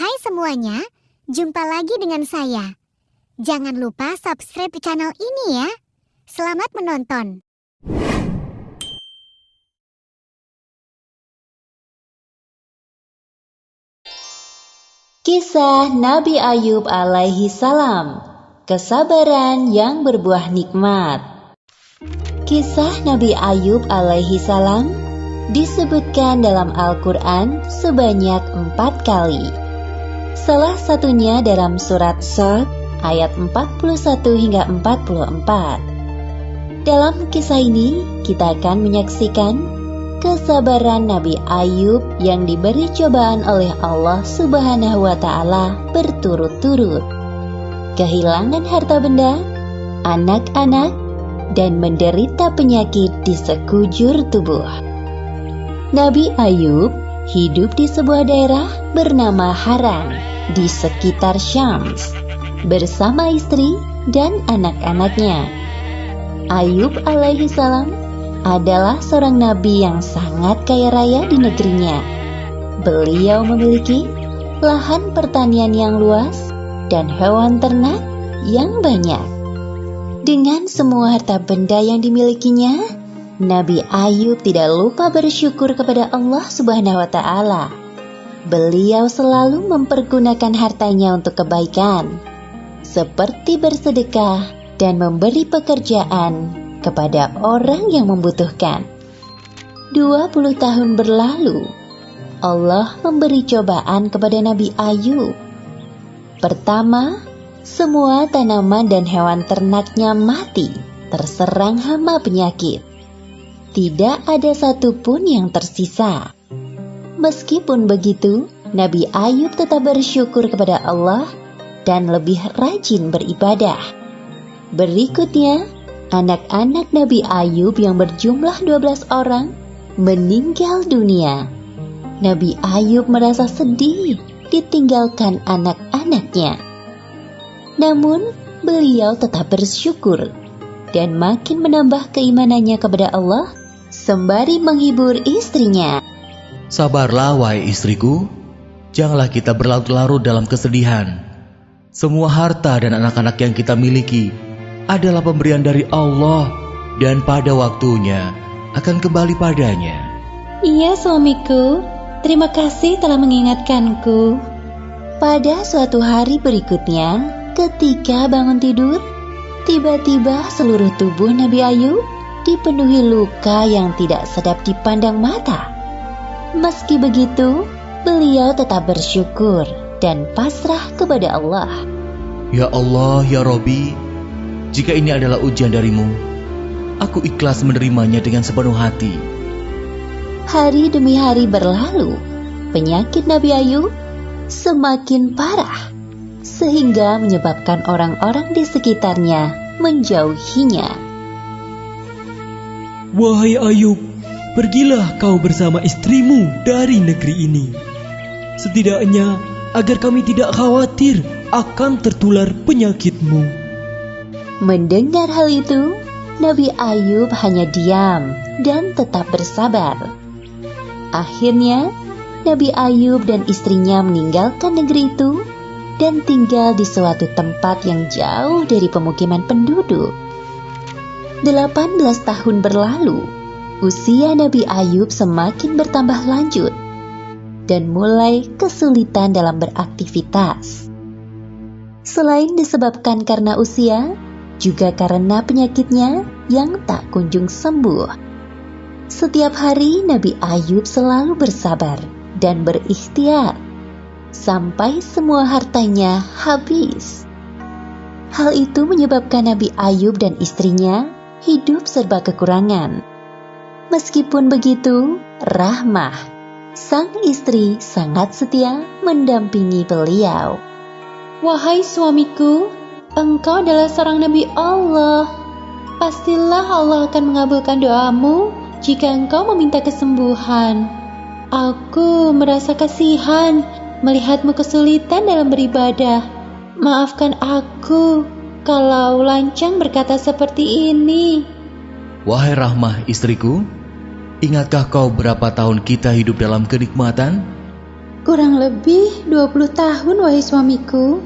Hai semuanya, jumpa lagi dengan saya. Jangan lupa subscribe channel ini ya. Selamat menonton. Kisah Nabi Ayub alaihi salam, kesabaran yang berbuah nikmat. Kisah Nabi Ayub alaihi salam disebutkan dalam Al-Quran sebanyak 4 kali. Salah satunya dalam surat Shad ayat 41 hingga 44. Dalam kisah ini kita akan menyaksikan kesabaran Nabi Ayub yang diberi cobaan oleh Allah Subhanahu wa Ta'ala berturut-turut, kehilangan harta benda, anak-anak, dan menderita penyakit di sekujur tubuh. Nabi Ayub hidup di sebuah daerah bernama Haran di sekitar Syams bersama istri dan anak-anaknya. Ayub alaihi salam adalah seorang nabi yang sangat kaya raya di negerinya. Beliau memiliki lahan pertanian yang luas dan hewan ternak yang banyak. Dengan semua harta benda yang dimilikinya, Nabi Ayub tidak lupa bersyukur kepada Allah Subhanahu wa Ta'ala. Beliau selalu mempergunakan hartanya untuk kebaikan, seperti bersedekah dan memberi pekerjaan kepada orang yang membutuhkan. 20 tahun berlalu, Allah memberi cobaan kepada Nabi Ayub. Pertama, semua tanaman dan hewan ternaknya mati, terserang hama penyakit. Tidak ada satupun yang tersisa. Meskipun begitu, Nabi Ayub tetap bersyukur kepada Allah dan lebih rajin beribadah. Berikutnya, anak-anak Nabi Ayub yang berjumlah 12 orang meninggal dunia. Nabi Ayub merasa sedih ditinggalkan anak-anaknya. Namun, beliau tetap bersyukur dan makin menambah keimanannya kepada Allah sembari menghibur istrinya. Sabarlah wahai istriku, janganlah kita berlarut-larut dalam kesedihan. Semua harta dan anak-anak yang kita miliki adalah pemberian dari Allah dan pada waktunya akan kembali padanya. Iya suamiku, terima kasih telah mengingatkanku. Pada suatu hari berikutnya, ketika bangun tidur, tiba-tiba seluruh tubuh Nabi Ayub dipenuhi luka yang tidak sedap dipandang mata. Meski begitu, beliau tetap bersyukur dan pasrah kepada Allah. Ya Allah, ya Robbi, jika ini adalah ujian darimu, aku ikhlas menerimanya dengan sepenuh hati. Hari demi hari berlalu, penyakit Nabi Ayub semakin parah, sehingga menyebabkan orang-orang di sekitarnya menjauhinya. Wahai Ayub, pergilah kau bersama istrimu dari negeri ini. Setidaknya agar kami tidak khawatir akan tertular penyakitmu. Mendengar hal itu, Nabi Ayub hanya diam dan tetap bersabar. Akhirnya, Nabi Ayub dan istrinya meninggalkan negeri itu dan tinggal di suatu tempat yang jauh dari pemukiman penduduk. 18 tahun berlalu, usia Nabi Ayub semakin bertambah lanjut dan mulai kesulitan dalam beraktivitas. Selain disebabkan karena usia, juga karena penyakitnya yang tak kunjung sembuh. Setiap hari Nabi Ayub selalu bersabar dan berikhtiar sampai semua hartanya habis. Hal itu menyebabkan Nabi Ayub dan istrinya hidup serba kekurangan. Meskipun begitu, Rahmah, sang istri, sangat setia mendampingi beliau. Wahai suamiku, engkau adalah seorang Nabi Allah. Pastilah Allah akan mengabulkan doamu jika engkau meminta kesembuhan. Aku merasa kasihan melihatmu kesulitan dalam beribadah. Maafkan aku kalau lancang berkata seperti ini. Wahai Rahmah istriku, ingatkah kau berapa tahun kita hidup dalam kenikmatan? Kurang lebih 20 tahun, wahai suamiku.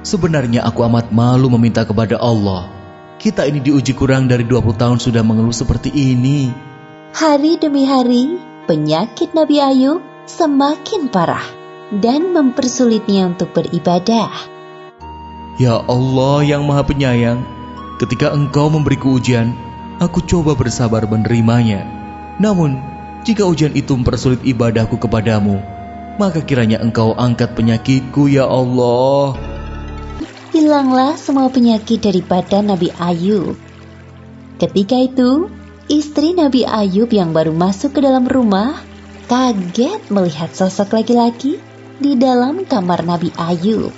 Sebenarnya aku amat malu meminta kepada Allah. Kita ini diuji kurang dari 20 tahun sudah mengeluh seperti ini. Hari demi hari, penyakit Nabi Ayub semakin parah dan mempersulitnya untuk beribadah. Ya Allah yang Maha Penyayang, ketika Engkau memberiku ujian, aku coba bersabar menerimanya. Namun, jika ujian itu mempersulit ibadahku kepadamu, maka kiranya Engkau angkat penyakitku, ya Allah. Hilanglah semua penyakit dari badan Nabi Ayub. Ketika itu, istri Nabi Ayub yang baru masuk ke dalam rumah kaget melihat sosok laki-laki di dalam kamar Nabi Ayub.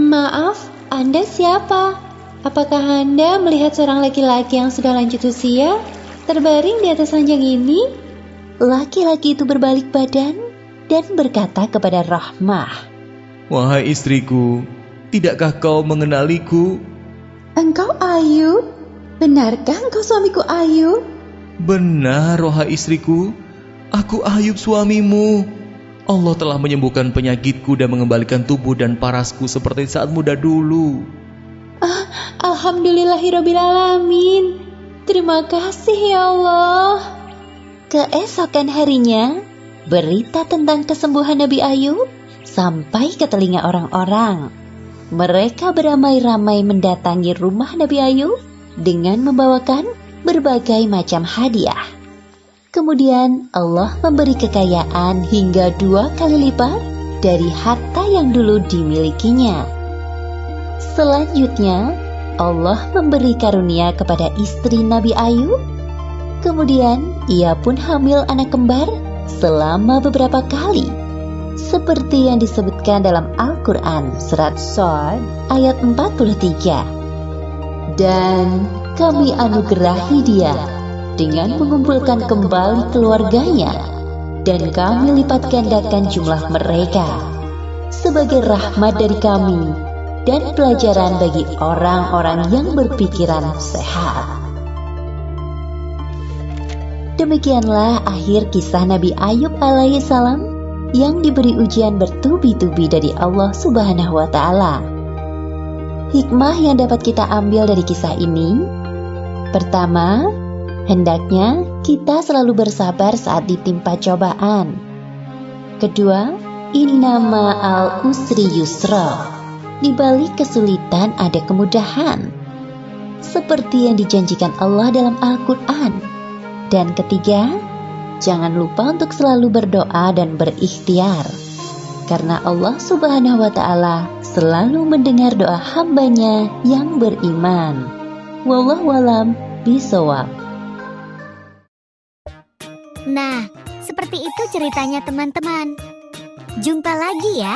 Maaf, Anda siapa? Apakah Anda melihat seorang laki-laki yang sudah lanjut usia terbaring di atas ranjang ini? Laki-laki itu berbalik badan dan berkata kepada Rahmah, Wahai istriku, tidakkah kau mengenaliku? Engkau Ayub? Benarkah engkau suamiku Ayub? Benar, wahai istriku, aku Ayub suamimu. Allah telah menyembuhkan penyakitku dan mengembalikan tubuh dan parasku seperti saat muda dulu. Alhamdulillahirrabbilalamin. Terima kasih ya Allah. Keesokan harinya, berita tentang kesembuhan Nabi Ayub sampai ke telinga orang-orang. Mereka beramai-ramai mendatangi rumah Nabi Ayub dengan membawakan berbagai macam hadiah. Kemudian Allah memberi kekayaan hingga 2 kali lipat dari harta yang dulu dimilikinya. Selanjutnya, Allah memberi karunia kepada istri Nabi Ayub. Kemudian, ia pun hamil anak kembar selama beberapa kali. Seperti yang disebutkan dalam Al-Quran surat Shad ayat 43. Dan kami anugerahi dia dengan mengumpulkan kembali keluarganya, dan kami lipat gandakan jumlah mereka sebagai rahmat dari kami dan pelajaran bagi orang-orang yang berpikiran sehat. Demikianlah akhir kisah Nabi Ayub alaihissalam yang diberi ujian bertubi-tubi dari Allah Subhanahu wa Ta'ala. Hikmah yang dapat kita ambil dari kisah ini: pertama, hendaknya kita selalu bersabar saat ditimpa cobaan. Kedua, inna ma'al usri yusra. Di balik kesulitan ada kemudahan, seperti yang dijanjikan Allah dalam Al-Quran. Dan ketiga, jangan lupa untuk selalu berdoa dan berikhtiar, karena Allah Subhanahu wa Ta'ala selalu mendengar doa hambanya yang beriman. Wallahu a'lam bishawab. Nah, seperti itu ceritanya teman-teman. Jumpa lagi ya